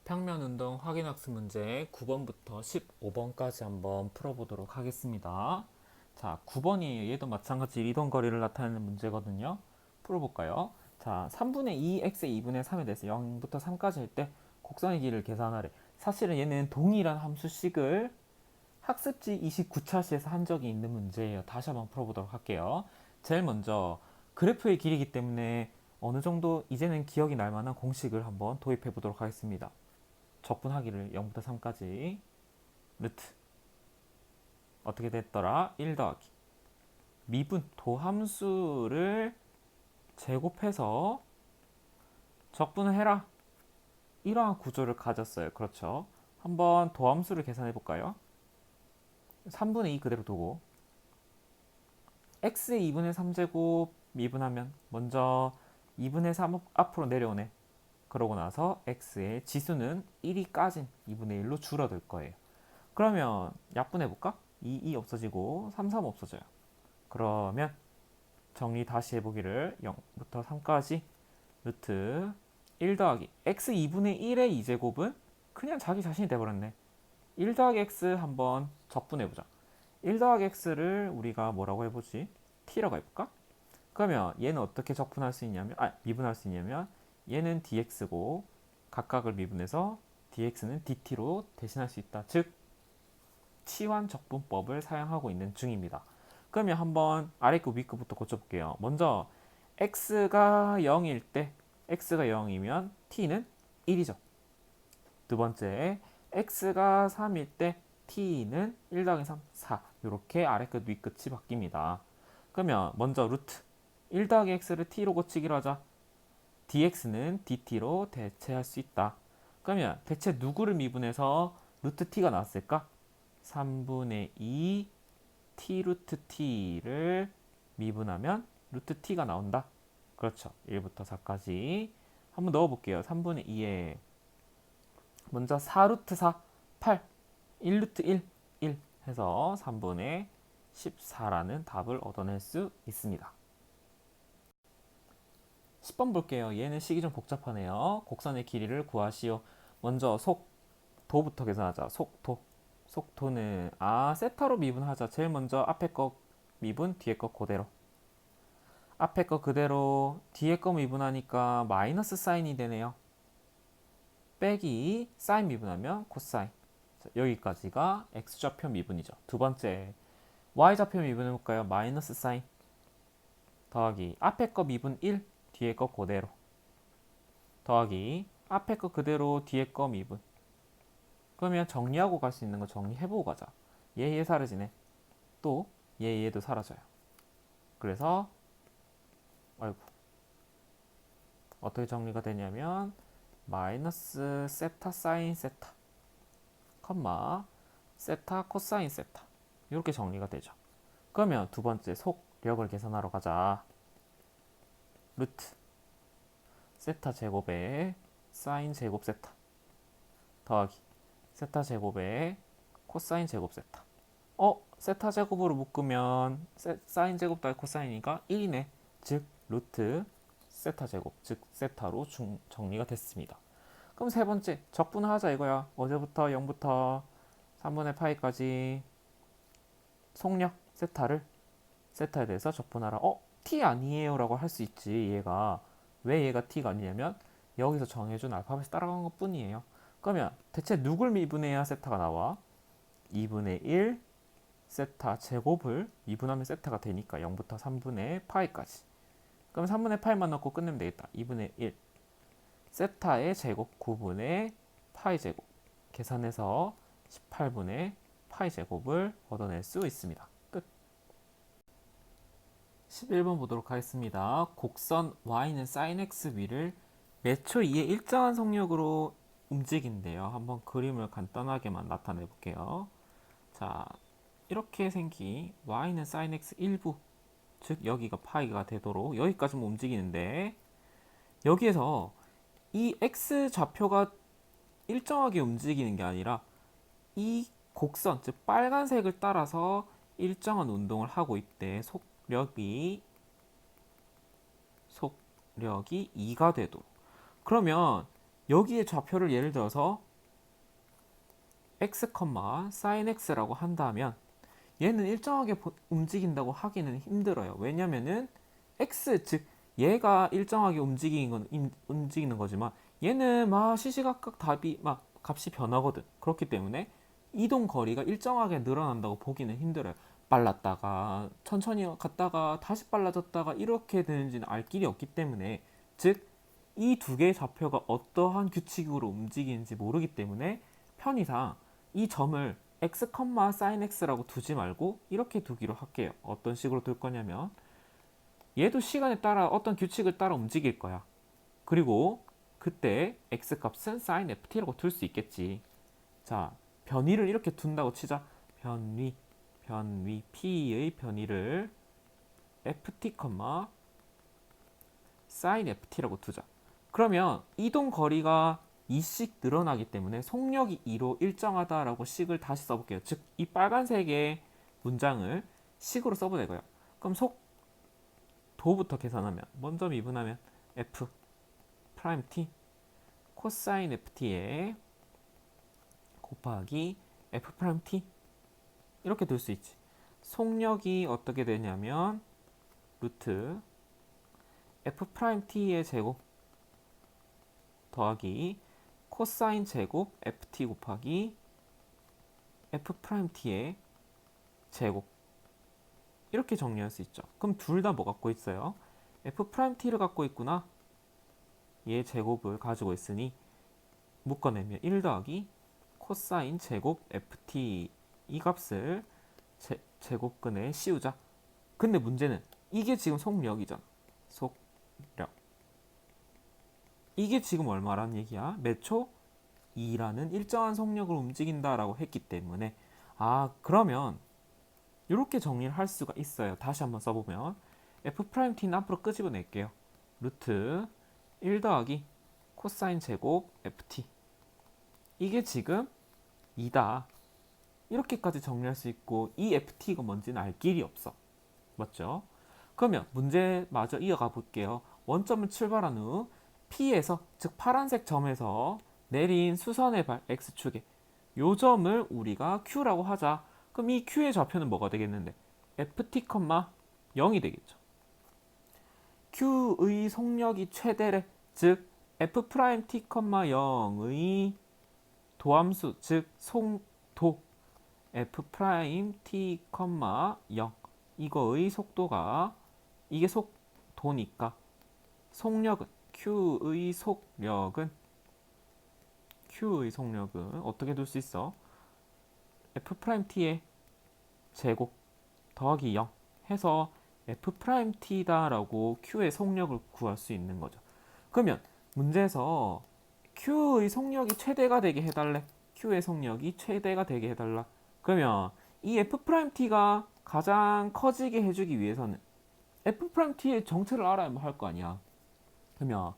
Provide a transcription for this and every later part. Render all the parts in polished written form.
평면 운동 확인 학습 문제 9번부터 15번까지 한번 풀어보도록 하겠습니다. 자, 9번이에요. 얘도 마찬가지 이동 거리를 나타내는 문제거든요. 풀어볼까요? 자, 3분의 2x의 2분의 3에 대해서 0부터 3까지 할 때 곡선의 길이를 계산하래. 사실은 얘는 동일한 함수식을 학습지 29차시에서 한 적이 있는 문제예요. 다시 한번 풀어보도록 할게요. 제일 먼저 그래프의 길이기 때문에 어느 정도 이제는 기억이 날 만한 공식을 한번 도입해 보도록 하겠습니다. 적분하기를 0부터 3까지 루트 어떻게 됐더라? 1 더하기 미분 도함수를 제곱해서 적분을 해라, 이러한 구조를 가졌어요. 그렇죠? 한번 도함수를 계산해 볼까요? 3분의 2 그대로 두고 x의 2분의 3제곱 미분하면 먼저 2분의 3 앞으로 내려오네. 그러고 나서 x의 지수는 1이 까진 2분의 1로 줄어들 거예요. 그러면 약분해볼까? 2 없어지고 3 없어져요. 그러면 정리 다시 해보기를 0부터 3까지 루트 1 더하기 x 2분의 1의 2제곱은 그냥 자기 자신이 돼버렸네. 1 더하기 x 한번 적분해보자. 1 더하기 x를 우리가 뭐라고 해보지? t라고 해볼까? 그러면 얘는 어떻게 적분할 수 있냐면, 미분할 수 있냐면 얘는 dx고 각각을 미분해서 dx는 dt로 대신할 수 있다. 즉 치환 적분법을 사용하고 있는 중입니다. 그러면 한번 아래급 위급부터 고쳐볼게요. 먼저 x가 0일 때 x가 0이면 t는 1이죠. 두 번째 x가 3일 때 t는 1 더하기 3, 4 이렇게 아래끝 위끝이 바뀝니다. 그러면 먼저 루트 1 더하기 x를 t로 고치기로 하자. dx는 dt로 대체할 수 있다. 그러면 대체 누구를 미분해서 루트 t가 나왔을까? 3분의 2 t 루트 t를 미분하면 루트 t가 나온다. 그렇죠. 1부터 4까지 한번 넣어볼게요. 3분의 2에 먼저 4 루트 4, 8, 1 루트 1, 1 해서 3분의 14라는 답을 얻어낼 수 있습니다. 10번 볼게요. 얘는 식이 좀 복잡하네요. 곡선의 길이를 구하시오. 먼저 속도부터 계산하자. 속도는 세타로 미분하자. 제일 먼저 앞에 거 미분, 뒤에 거 그대로. 앞에 거 그대로, 뒤에 거 미분하니까 마이너스 사인이 되네요. 빼기 사인 미분하면 코사인. 자, 여기까지가 x좌표 미분이죠. 두 번째 y좌표 미분해볼까요? 마이너스 사인 더하기 앞에 거 미분 1, 뒤에 거 그대로 더하기 앞에 거 그대로, 뒤에 거 미분. 그러면 정리하고 갈 수 있는 거 정리해보고 가자. 얘 사라지네. 또 얘도 사라져요. 그래서 아이고, 어떻게 정리가 되냐면 마이너스 세타 사인 세타 컴마 세타 코사인 세타 이렇게 정리가 되죠. 그러면 두 번째 속력을 계산하러 가자. 루트 세타 제곱에 사인 제곱 세타 더하기 세타 제곱에 코사인 제곱 세타. 세타 제곱으로 묶으면 사인 제곱 더하기 코사인이니까 1이네. 즉 루트 세타 제곱, 즉 세타로 정리가 됐습니다. 그럼 세 번째 적분하자 이거야. 어제부터 0부터 3분의 파이까지 속력 세타에 대해서 적분하라. t 아니에요 라고 할 수 있지. 왜 얘가 t가 아니냐면 여기서 정해준 알파벳이 따라간 것 뿐이에요. 그러면 대체 누굴 미분해야 세타가 나와? 2분의 1 세타 제곱을 미분하면 세타가 되니까 0부터 3분의 파이까지. 그럼 3분의 파이만 넣고 끝내면 되겠다. 2분의 1 세타의 제곱 9분의 파이 제곱 계산해서 18분의 파이 제곱을 얻어낼 수 있습니다. 끝. 11번 보도록 하겠습니다. 곡선 y는 sin x 위를 몇 초 이에 일정한 속력으로 움직인대요. 한번 그림을 간단하게만 나타내 볼게요. 자, 이렇게 생긴 y는 sin x 일부, 즉 여기가 파이가 되도록 여기까지만 움직이는데, 여기에서 이 x 좌표가 일정하게 움직이는 게 아니라 이 곡선, 즉 빨간색을 따라서 일정한 운동을 하고 있대. 속력이 2가 되도록. 그러면 여기에 좌표를 예를 들어서 x, sin x라고 한다면 얘는 일정하게 움직인다고 하기는 힘들어요. 왜냐면은 x, 즉 얘가 일정하게 움직이는 거지만 얘는 막 시시각각 답이 막 값이 변하거든. 그렇기 때문에 이동 거리가 일정하게 늘어난다고 보기는 힘들어요. 빨랐다가 천천히 갔다가 다시 빨라졌다가 이렇게 되는지는 알 길이 없기 때문에, 즉 이 두 개의 좌표가 어떠한 규칙으로 움직이는지 모르기 때문에 편의상 이 점을 x, sin x라고 두지 말고 이렇게 두기로 할게요. 어떤 식으로 둘 거냐면 얘도 시간에 따라 어떤 규칙을 따라 움직일 거야. 그리고 그때 x 값은 sin ft라고 둘 수 있겠지. 자, 변위를 이렇게 둔다고 치자. 변위 p의 변위를 ft, sin ft라고 두자. 그러면 이동 거리가 2씩 늘어나기 때문에 속력이 2로 일정하다라고 식을 다시 써볼게요. 즉, 이 빨간색의 문장을 식으로 써도 되고요. 그럼 속도부터 계산하면 먼저 미분하면 f 프라임 t 코사인 ft에 곱하기 f 프라임 t 이렇게 둘 수 있지. 속력이 어떻게 되냐면 루트 f 프라임 t의 제곱 더하기 코사인 제곱 ft 곱하기 f 프라임 t의 제곱, 이렇게 정리할 수 있죠. 그럼 둘 다 뭐 갖고 있어요? f 프라임 t를 갖고 있구나. 얘 제곱을 가지고 있으니 묶어내면 1 더하기 코사인 제곱 ft, 이 값을 제곱근에 씌우자. 근데 문제는 이게 지금 속력이잖아. 속력. 이게 지금 얼마란 얘기야? 몇 초? 2라는 일정한 속력을 움직인다라고 했기 때문에, 그러면 이렇게 정리를 할 수가 있어요. 다시 한번 써보면 f't는 앞으로 끄집어낼게요. 루트 1 더하기 코사인 제곱 ft, 이게 지금 2다. 이렇게까지 정리할 수 있고 이 ft가 뭔지는 알 길이 없어. 맞죠? 그러면 문제 마저 이어가 볼게요. 원점을 출발한 후 P에서, 즉 파란색 점에서 내린 수선의 발 X축에 요 점을 우리가 Q라고 하자. 그럼 이 Q의 좌표는 뭐가 되겠는데? ft, 0이 되겠죠. Q의 속력이 최대래. 즉 f't, 0의 도함수, 즉 속도 f't, 0 이거의 속도가, 이게 속도니까 속력은 Q의 속력은 어떻게 둘 수 있어? f't의 제곱 더하기 0 해서 f't다라고 Q의 속력을 구할 수 있는 거죠. 그러면 문제에서 Q의 속력이 최대가 되게 해달래. Q의 속력이 최대가 되게 해달라. 그러면 이 f't가 가장 커지게 해주기 위해서는 f't의 정체를 알아야 할 거 아니야. 그러면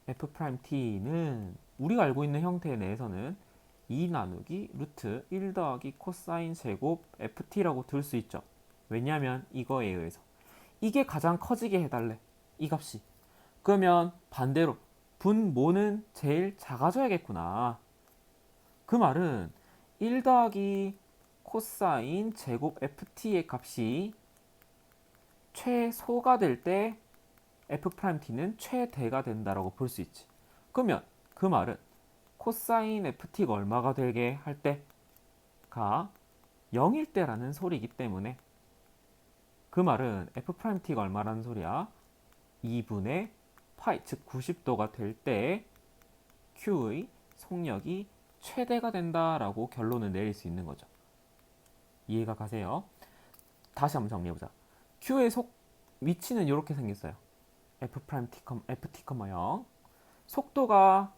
f't는 우리가 알고 있는 형태 내에서는 2 나누기 루트 1 더하기 코사인 제곱 ft라고 들 수 있죠. 왜냐하면 이거에 의해서 이게 가장 커지게 해달래, 이 값이. 그러면 반대로 분모는 제일 작아져야겠구나. 그 말은 1 더하기 코사인 제곱 ft의 값이 최소가 될 때 f't는 최대가 된다라고 볼 수 있지. 그러면 그 말은 코사인 ft가 얼마가 되게 할 때가 0일 때라는 소리이기 때문에, 그 말은 f't가 얼마라는 소리야? 2분의 파이, 즉 90도가 될 때 Q의 속력이 최대가 된다라고 결론을 내릴 수 있는 거죠. 이해가 가세요? 다시 한번 정리해보자. Q의 위치는 이렇게 생겼어요. ft, 0 속도가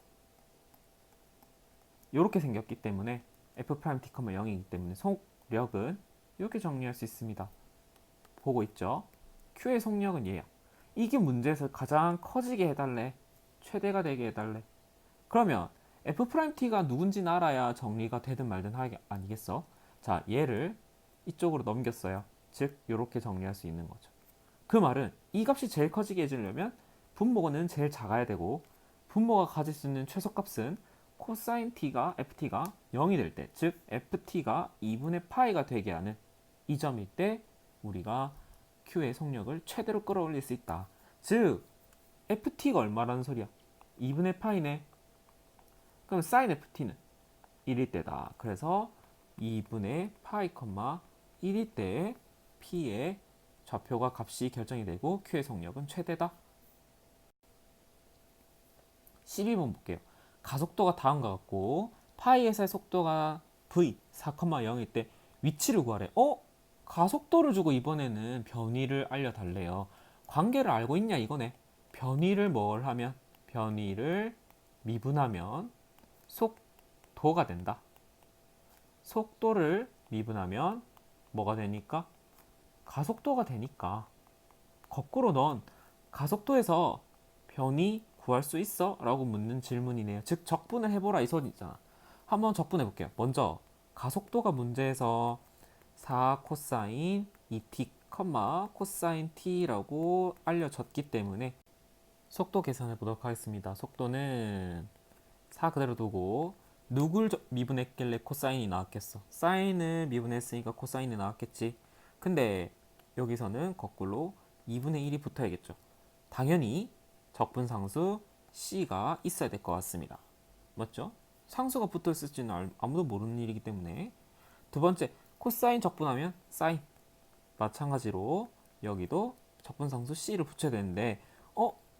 이렇게 생겼기 때문에 f't, 0이기 때문에 속력은 이렇게 정리할 수 있습니다. 보고 있죠? Q의 속력은 얘야. 이게 문제에서 가장 커지게 해달래, 최대가 되게 해달래. 그러면 f't가 누군지는 알아야 정리가 되든 말든 아니겠어? 자, 얘를 이쪽으로 넘겼어요. 즉 이렇게 정리할 수 있는 거죠. 그 말은 이 값이 제일 커지게 해주려면 분모는 제일 작아야 되고 분모가 가질 수 있는 최소값은 코사인 t가 ft가 0이 될 때, 즉 ft가 2분의 파이가 되게 하는 이 점일 때 우리가 q의 속력을 최대로 끌어올릴 수 있다. 즉 ft가 얼마라는 소리야? 2분의 파이네. 그럼 sin ft는 1일 때다. 그래서 2분의 파이, 1일 때 p의 좌표가 값이 결정이 되고 q의 속력은 최대다. 12번 볼게요. 가속도가 다음과 같고 파이에서의 속도가 v 4,0일 때 위치를 구하래. 가속도를 주고 이번에는 변위를 알려달래요. 관계를 알고 있냐 이거네. 변위를 뭘 하면? 변위를 미분하면 속도가 된다. 속도를 미분하면 뭐가 되니까? 가속도가 되니까. 거꾸로 넌 가속도에서 변위 구할 수 있어? 라고 묻는 질문이네요. 즉 적분을 해보라 이 소리 있잖아. 한번 적분해 볼게요. 먼저 가속도가 문제에서 4 코사인 2t, 코사인 t라고 알려졌기 때문에 속도 계산해 보도록 하겠습니다. 속도는 4 그대로 두고 누굴 미분했길래 코사인이 나왔겠어? 사인을 미분했으니까 코사인이 나왔겠지. 근데 여기서는 거꾸로 2분의 1이 붙어야겠죠. 당연히 적분상수 c가 있어야 될 것 같습니다. 맞죠? 상수가 붙어 있을지는 아무도 모르는 일이기 때문에. 두 번째, 코사인 적분하면 사인. 마찬가지로 여기도 적분상수 c를 붙여야 되는데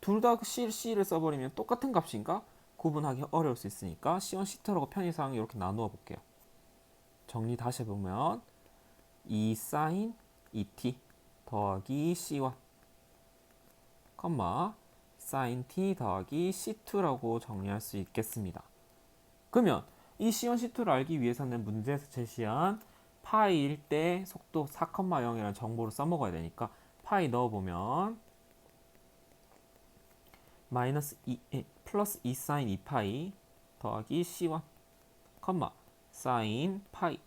둘 다 c를 써버리면 똑같은 값인가? 구분하기 어려울 수 있으니까 C1, C2라고 편의상 이렇게 나누어 볼게요. 정리 다시 해보면 2 sin 2t 더하기 C1 sin t 더하기 C2라고 정리할 수 있겠습니다. 그러면 이 C1, C2를 알기 위해서는 문제에서 제시한 파이일 때 속도 4,0이라는 정보를 써먹어야 되니까 파이 넣어보면 플러스 2 sin 2파이 더하기 C1 sin 파이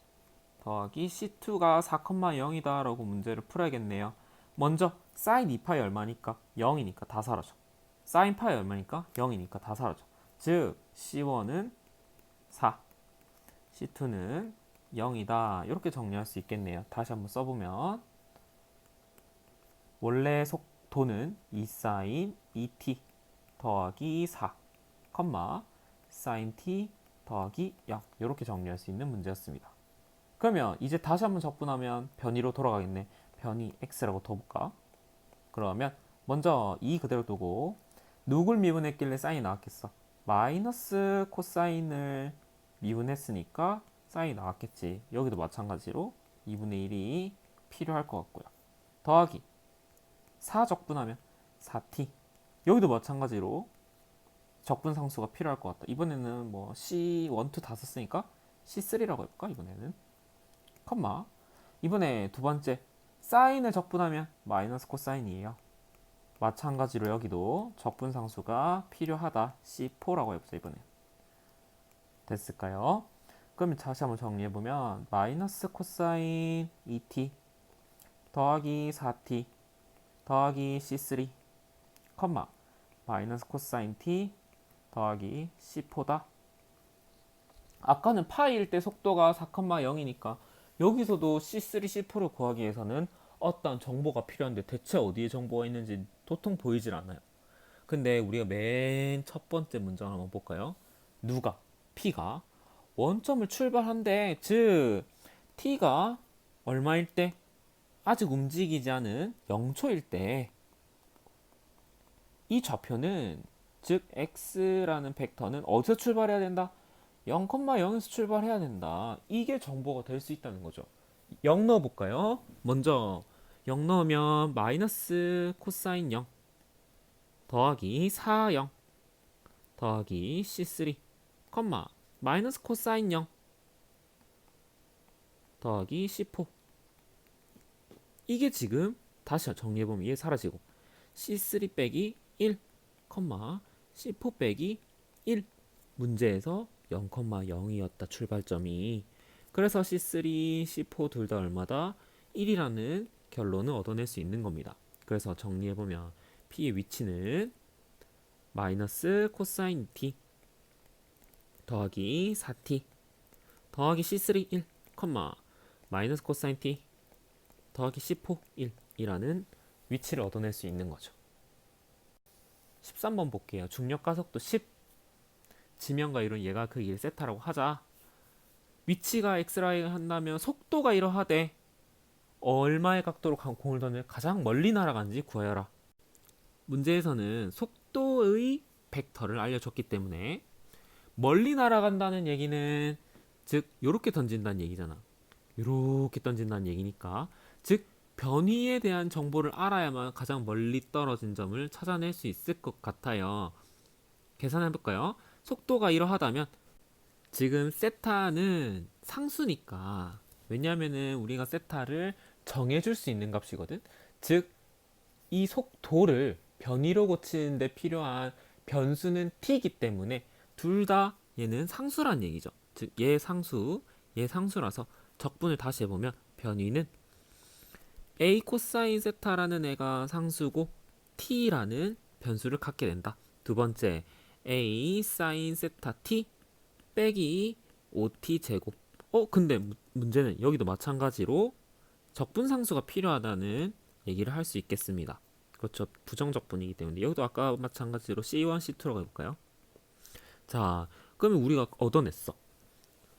더하기 C2가 4,0이다 라고 문제를 풀어야겠네요. 먼저 sin 2파이 얼마니까? 0이니까 다 사라져. sin 파이 얼마니까? 0이니까 다 사라져. 즉 C1은 4, C2는 0이다. 이렇게 정리할 수 있겠네요. 다시 한번 써보면 원래 속도는 2 sin 2t 더하기 4, sin t 더하기 0 이렇게 정리할 수 있는 문제였습니다. 그러면 이제 다시 한번 적분하면 변위로 돌아가겠네. 변위 x라고 둬볼까? 그러면 먼저 2 그대로 두고 누굴 미분했길래 사인이 나왔겠어? 마이너스 코사인을 미분했으니까 사인이 나왔겠지. 여기도 마찬가지로 2분의 1이 필요할 것 같고요. 더하기 4 적분하면 4t. 여기도 마찬가지로 적분 상수가 필요할 것 같다. 이번에는 뭐 C1, 2 다 썼으니까 C3라고 해볼까? 이번에는 이번에 두 번째 사인을 적분하면 마이너스 코사인이에요. 마찬가지로 여기도 적분 상수가 필요하다. C4라고 해보자. 이번에 됐을까요? 그럼 다시 한번 정리해보면 마이너스 코사인 2t 더하기 4t 더하기 C3 마이너스 코사인 t 더하기 C4다. 아까는 파이일 때 속도가 4,0이니까 여기서도 C3, C4를 구하기 위해서는 어떤 정보가 필요한데 대체 어디에 정보가 있는지 도통 보이질 않아요. 근데 우리가 맨 첫 번째 문장을 한번 볼까요? 누가? P가 원점을 출발한대. 즉 T가 얼마일 때? 아직 움직이지 않은 0초일 때 이 좌표는 즉 x라는 벡터는 어디서 출발해야 된다? 0,0에서 출발해야 된다. 이게 정보가 될 수 있다는 거죠. 0 넣어볼까요? 먼저 0 넣으면 마이너스 코사인 0 더하기 4, 0 더하기 C3 마이너스 코사인 0 더하기 C4. 이게 지금 다시 정리해보면 이게 사라지고 C3 빼기 1, C4 빼기 1. 문제에서 0,0이었다 출발점이. 그래서 C3, C4 둘 다 얼마다? 1이라는 결론을 얻어낼 수 있는 겁니다. 그래서 정리해보면 P의 위치는 마이너스 코사인 t 더하기 4t 더하기 C3 1, 마이너스 코사인 t 더하기 C4 1 이라는 위치를 얻어낼 수 있는 거죠. 13번 볼게요. 중력 가속도 10, 지면과 이룬 얘가 그 길 세타라고 하자. 위치가 x라이 한다면 속도가 이러하되 얼마의 각도로 공을 던져 가장 멀리 날아간지 구하여라. 문제에서는 속도의 벡터를 알려줬기 때문에 멀리 날아간다는 얘기는 즉 요렇게 던진다는 얘기잖아. 요렇게 던진다는 얘기니까 즉 변위에 대한 정보를 알아야만 가장 멀리 떨어진 점을 찾아낼 수 있을 것 같아요. 계산해 볼까요? 속도가 이러하다면 지금 세타는 상수니까, 왜냐면은 우리가 세타를 정해줄 수 있는 값이거든. 즉 이 속도를 변위로 고치는데 필요한 변수는 t이기 때문에 둘 다 얘는 상수란 얘기죠. 즉 얘 상수, 얘 상수라서 적분을 다시 해보면 변위는 a 코사인 세타라는 애가 상수고 t라는 변수를 갖게 된다. 두 번째 a 사인 세타 t 빼기 5t 제곱. 근데 문제는 여기도 마찬가지로 적분상수가 필요하다는 얘기를 할 수 있겠습니다. 그렇죠. 부정적분이기 때문에 여기도 아까 마찬가지로 C1, C2라고 해볼까요? 자, 그러면 우리가 얻어냈어.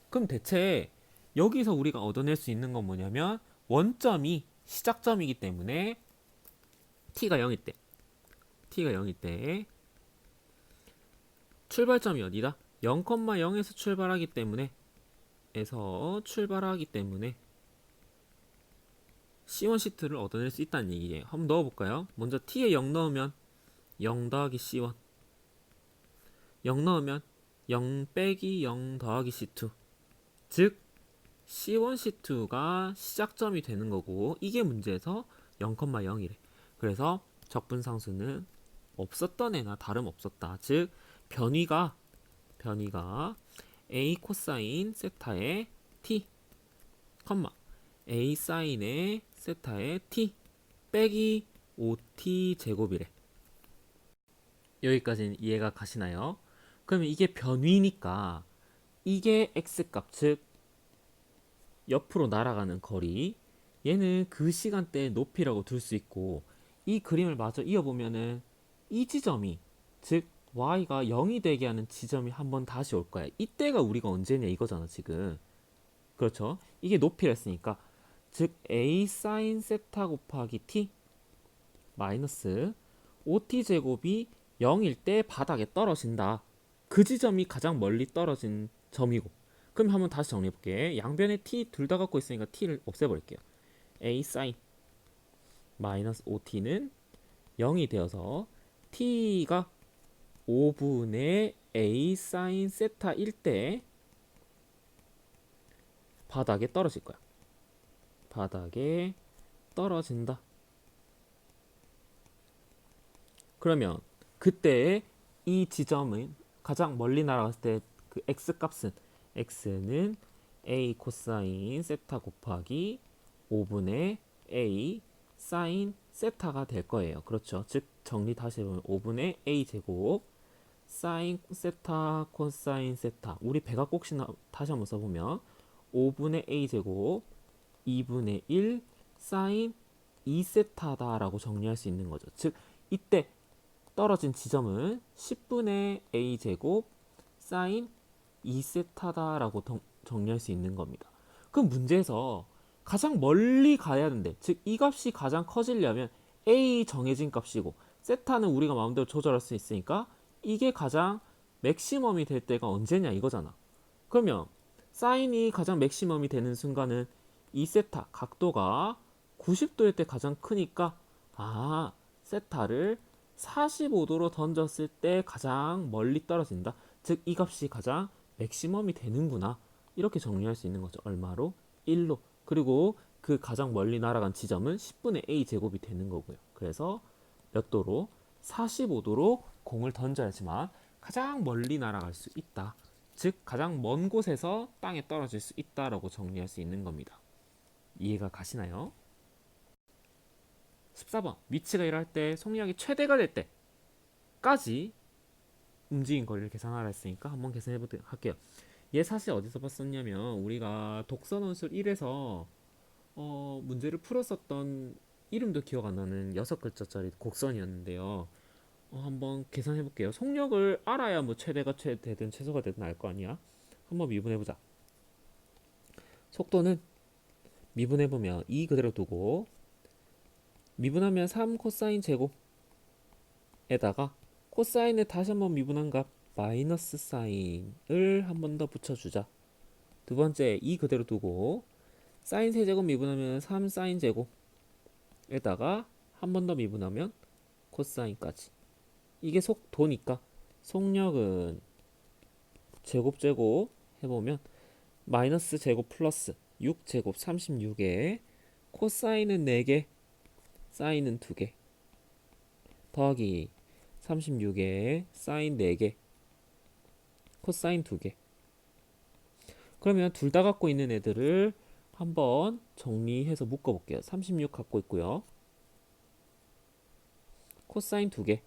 그럼 대체 여기서 우리가 얻어낼 수 있는 건 뭐냐면 원점이 시작점이기 때문에 t가 0일 때 출발점이 어디다? 0,0에서 출발하기 때문에 C1, C2를 얻어낼 수 있다는 얘기예요. 한번 넣어볼까요? 먼저 t에 0 넣으면 0 더하기 C1, 0 넣으면 0 빼기 0 더하기 C2. 즉 C1, C2가 시작점이 되는 거고 이게 문제에서 0,0이래. 그래서 적분상수는 없었던 애나 다름없었다. 즉 변위가 a 코사인 세타의 t, a 사인의 세타의 t 빼기 5t 제곱이래. 여기까지는 이해가 가시나요? 그러면 이게 변위니까 이게 x값, 즉 옆으로 날아가는 거리, 얘는 그 시간대의 높이라고 둘 수 있고, 이 그림을 마저 이어보면은 이 지점이, 즉 y가 0이 되게 하는 지점이 한번 다시 올 거야. 이때가 우리가 언제냐 이거잖아 지금. 그렇죠? 이게 높이라 했으니까 즉 a 사인 세타 곱하기 t 마이너스 5t 제곱이 0일 때 바닥에 떨어진다. 그 지점이 가장 멀리 떨어진 점이고. 그럼 한번 다시 정리해볼게. 양변에 t 둘 다 갖고 있으니까 t를 없애버릴게요. a 사인 마이너스 5t는 0이 되어서 t가 5분의 a 사인 세타일 때 바닥에 떨어질 거야. 바닥에 떨어진다. 그러면 그때 이 지점은 가장 멀리 날아갔을 때 그 x값은 x는 a 코사인 세타 곱하기 5분의 a 사인 세타가 될 거예요. 그렇죠. 즉 정리 다시 해보면 5분의 a 제곱 사인 세타 코사인 세타, 우리 백악곡식 다시 한번 써보면 5분의 a 제곱 2분의 1 사인 2세타다 라고 정리할 수 있는 거죠. 즉 이때 떨어진 지점은 10분의 a 제곱 사인 2세타다 라고 정리할 수 있는 겁니다. 그럼 문제에서 가장 멀리 가야 하는데, 즉 이 값이 가장 커지려면 a 정해진 값이고 세타는 우리가 마음대로 조절할 수 있으니까 이게 가장 맥시멈이 될 때가 언제냐 이거잖아. 그러면 사인이 가장 맥시멈이 되는 순간은 2세타 각도가 90도일 때 가장 크니까 세타를 45도로 던졌을 때 가장 멀리 떨어진다. 즉 이 값이 가장 맥시멈이 되는구나. 이렇게 정리할 수 있는 거죠. 얼마로? 1로. 그리고 그 가장 멀리 날아간 지점은 10분의 a 제곱이 되는 거고요. 그래서 몇 도로? 45도로 공을 던져야지만 가장 멀리 날아갈 수 있다. 즉 가장 먼 곳에서 땅에 떨어질 수 있다라고 정리할 수 있는 겁니다. 이해가 가시나요? 14번 위치가 이럴 때 속력이 최대가 될 때까지 움직인 거리를 계산하라 했으니까 한번 계산해 보도록 할게요. 얘 사실 어디서 봤었냐면 우리가 독서논술 1에서 문제를 풀었었던 이름도 기억 안 나는 6글자짜리 곡선이었는데요. 한번 계산해 볼게요. 속력을 알아야 뭐 최대가 최대든 최소가 되든 알 거 아니야. 한번 미분해 보자. 속도는 미분해 보면 2 그대로 두고 미분하면 3 코사인 제곱에다가 코사인을 다시 한번 미분한 값 마이너스 사인을 한 번 더 붙여주자. 두 번째 2 그대로 두고 사인 세제곱 미분하면 3 사인 제곱에다가 한 번 더 미분하면 코사인까지. 이게 속도니까 속력은 제곱 해보면 마이너스 제곱 플러스 6 제곱 36에 코사인은 4개 사인은 2개 더하기 36에 사인 4개 코사인 2개. 그러면 둘 다 갖고 있는 애들을 한번 정리해서 묶어볼게요. 36 갖고 있고요. 코사인 2개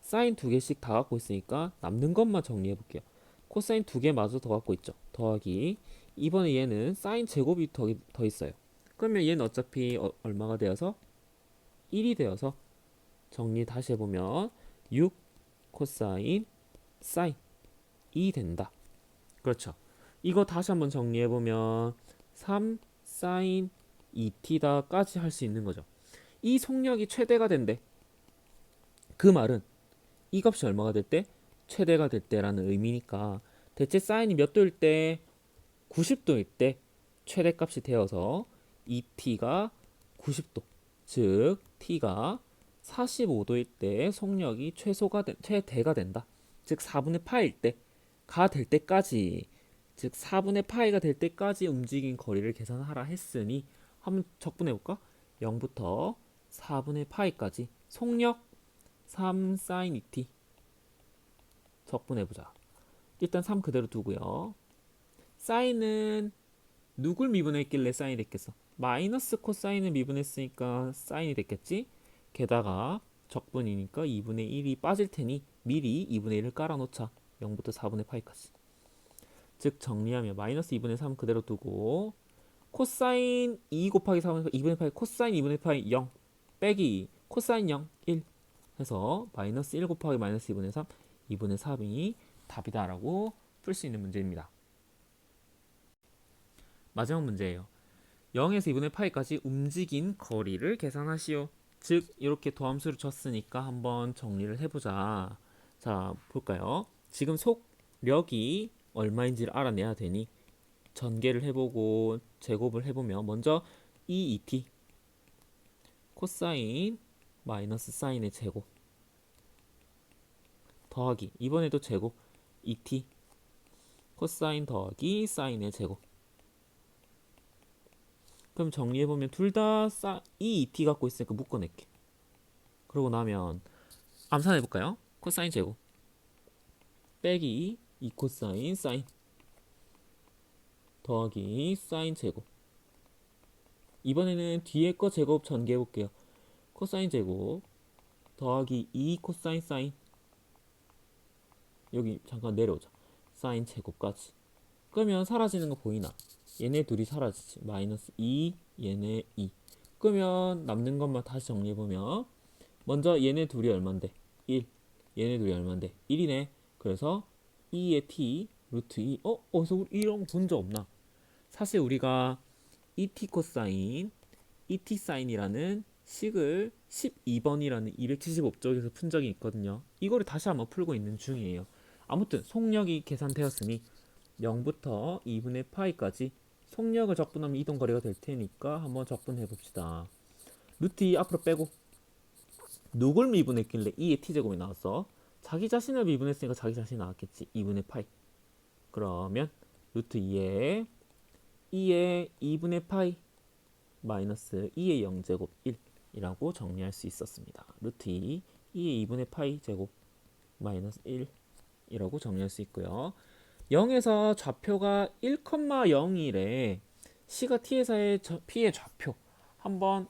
사인 2개씩 다 갖고 있으니까 남는 것만 정리해 볼게요. 코사인 2개 마저 더 갖고 있죠. 더하기 이번에 얘는 사인 제곱이 더 있어요. 그러면 얘는 어차피 얼마가 되어서 1이 되어서 정리 다시 해보면 6 코사인 사인 2 된다. 그렇죠. 이거 다시 한번 정리해보면 3 사인 2t다까지 할 수 있는 거죠. 이 속력이 최대가 된대. 그 말은 이 값이 얼마가 될 때? 최대가 될 때라는 의미니까 대체 사인이 몇 도일 때? 90도일 때 최대값이 되어서 2t가 90도, 즉 t가 45도일 때 속력이 최대가 된다. 즉 4분의 파일 때가 될 때까지, 즉 4분의 파이가 될 때까지 움직인 거리를 계산하라 했으니 한번 적분해볼까? 0부터 4분의 파이까지 속력 3 사인 2t 적분해보자. 일단 3 그대로 두고요. 사인은 누굴 미분했길래 사인이 됐겠어? 마이너스 코사인을 미분했으니까 사인이 됐겠지? 게다가 적분이니까 2분의 1이 빠질 테니 미리 2분의 1을 깔아놓자. 0부터 4분의 파이까지. 즉 정리하면 마이너스 2분의 3 그대로 두고 코사인 2 곱하기 4분의 2분의 파이 코사인 2분의 파이 0 빼기 코사인 0 1 해서 마이너스 1 곱하기 마이너스 2분의 3 2분의 3이 답이다 라고 풀 수 있는 문제입니다. 마지막 문제예요. 0에서 2분의 파이까지 움직인 거리를 계산하시오. 즉 이렇게 도함수를 줬으니까 한번 정리를 해보자. 자 볼까요? 지금 속력이 얼마인지를 알아내야 되니 전개를 해보고 제곱을 해보면 먼저 2t 코사인 마이너스 사인의 제곱 더하기 이번에도 제곱 2t 코사인 더하기 사인의 제곱. 그럼 정리해보면 둘 다 2t 갖고 있으니까 묶어낼게. 그러고 나면 암산해볼까요? 코사인 제곱 빼기 2 코사인 사인 더하기 사인 제곱. 이번에는 뒤에 거 제곱 전개해볼게요. 코사인 제곱 더하기 2 코사인 사인 여기 잠깐 내려오자. 사인 제곱까지. 그러면 사라지는 거 보이나? 얘네 둘이 사라지지. 마이너스 2 얘네 2. 그러면 남는 것만 다시 정리해보면 먼저 얘네 둘이 얼만데? 1. 얘네 둘이 얼만데? 1이네. 그래서 2의 t 루트 2. 어디서 우리 이런 거 본 적 없나? 사실 우리가 et 코사인 et 사인이라는 식을 12번이라는 275쪽에서 푼 적이 있거든요. 이거를 다시 한번 풀고 있는 중이에요. 아무튼 속력이 계산되었으니 0부터 2분의 파이까지 속력을 적분하면 이동거리가 될 테니까 한번 적분해 봅시다. 루트 2 앞으로 빼고 누굴 미분했길래 2의 t제곱이 나왔어? 자기 자신을 미분했으니까 자기 자신이 나왔겠지. 2분의 파이. 그러면 루트 2에 2분의 파이 마이너스 2의 0제곱 1이라고 정리할 수 있었습니다. 루트 2의 2분의 파이 제곱 마이너스 1이라고 정리할 수 있고요. 0에서 좌표가 1,0이래. C가 T에서의 P의 좌표 한번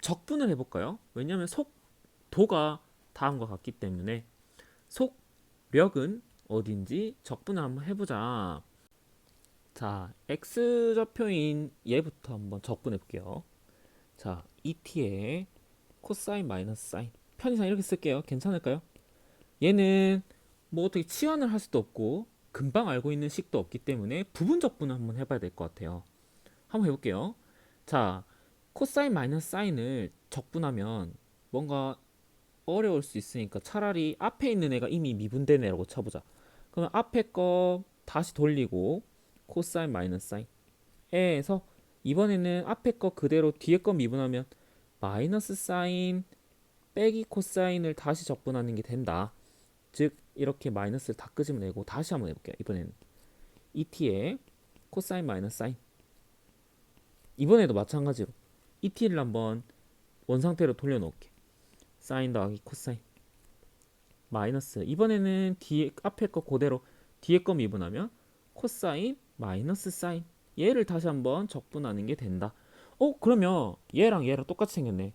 적분을 해볼까요? 왜냐하면 속도가 다음과 같기 때문에 속력은 어딘지 적분을 한번 해보자. 자, x좌표인 얘부터 한번 적분해 볼게요. 자, et의 코사인 마이너스 사인. 편의상 이렇게 쓸게요. 괜찮을까요? 얘는 뭐 어떻게 치환을 할 수도 없고 금방 알고 있는 식도 없기 때문에 부분 적분을 한번 해봐야 될 것 같아요. 한번 해볼게요. 자, 코사인 마이너스 사인을 적분하면 뭔가 어려울 수 있으니까 차라리 앞에 있는 애가 이미 미분된 애라고 쳐보자. 그러면 앞에 거 다시 돌리고 코사인 마이너스 사인 에서 이번에는 앞에 거 그대로 뒤에 거 미분하면 마이너스 사인 빼기 코사인을 다시 적분하는 게 된다. 즉 이렇게 마이너스를 다 끄집어내고 다시 한번 해볼게요. 이번에는 et의 코사인 마이너스 사인. 이번에도 마찬가지로 et를 한번 원상태로 돌려놓을게. 사인 더하기 코사인 마이너스. 이번에는 뒤에 앞에 거 그대로 뒤에 거 미분하면 코사인 마이너스 사인. 얘를 다시 한번 적분하는 게 된다. 그러면 얘랑 얘랑 똑같이 생겼네.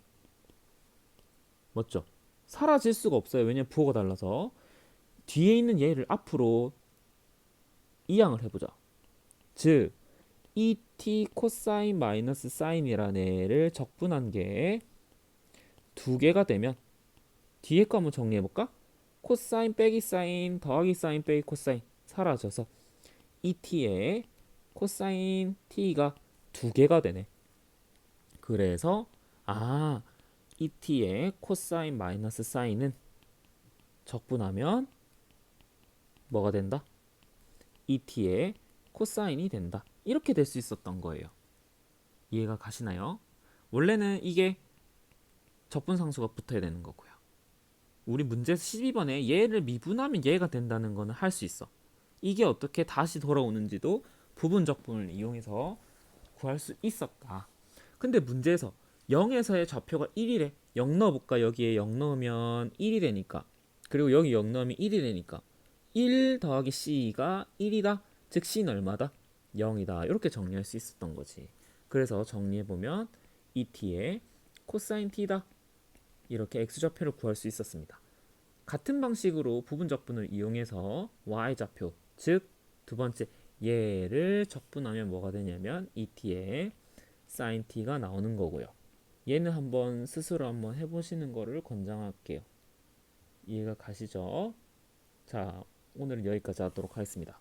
맞죠? 사라질 수가 없어요. 왜냐면 부호가 달라서. 뒤에 있는 얘를 앞으로 이항을 해보자. 즉 et 코사인 마이너스 사인이라는 애를 적분한 게 두 개가 되면 뒤에 거 한번 정리해볼까? 코사인 빼기 사인 더하기 사인 빼기 코사인 사라져서 et의 코사인 t가 두 개가 되네. 그래서 et의 코사인 마이너스 사인은 적분하면 뭐가 된다? et의 코사인이 된다. 이렇게 될 수 있었던 거예요. 이해가 가시나요? 원래는 이게 적분상수가 붙어야 되는 거고요. 우리 문제에서 12번에 얘를 미분하면 얘가 된다는 거는 할 수 있어. 이게 어떻게 다시 돌아오는지도 부분 적분을 이용해서 구할 수 있었다. 근데 문제에서 0에서의 좌표가 1이래. 0 넣어볼까? 여기에 0 넣으면 1이 되니까. 그리고 여기 0 넣으면 1이 되니까 1 더하기 c가 1이다. 즉 c는 얼마다? 0이다. 이렇게 정리할 수 있었던 거지. 그래서 정리해보면 et의 코사인 t다. 이렇게 x좌표를 구할 수 있었습니다. 같은 방식으로 부분 적분을 이용해서 y좌표, 즉 두 번째 얘를 적분하면 뭐가 되냐면 et의 sin t가 나오는 거고요. 얘는 한번 스스로 한번 해보시는 거를 권장할게요. 이해가 가시죠? 자, 오늘은 여기까지 하도록 하겠습니다.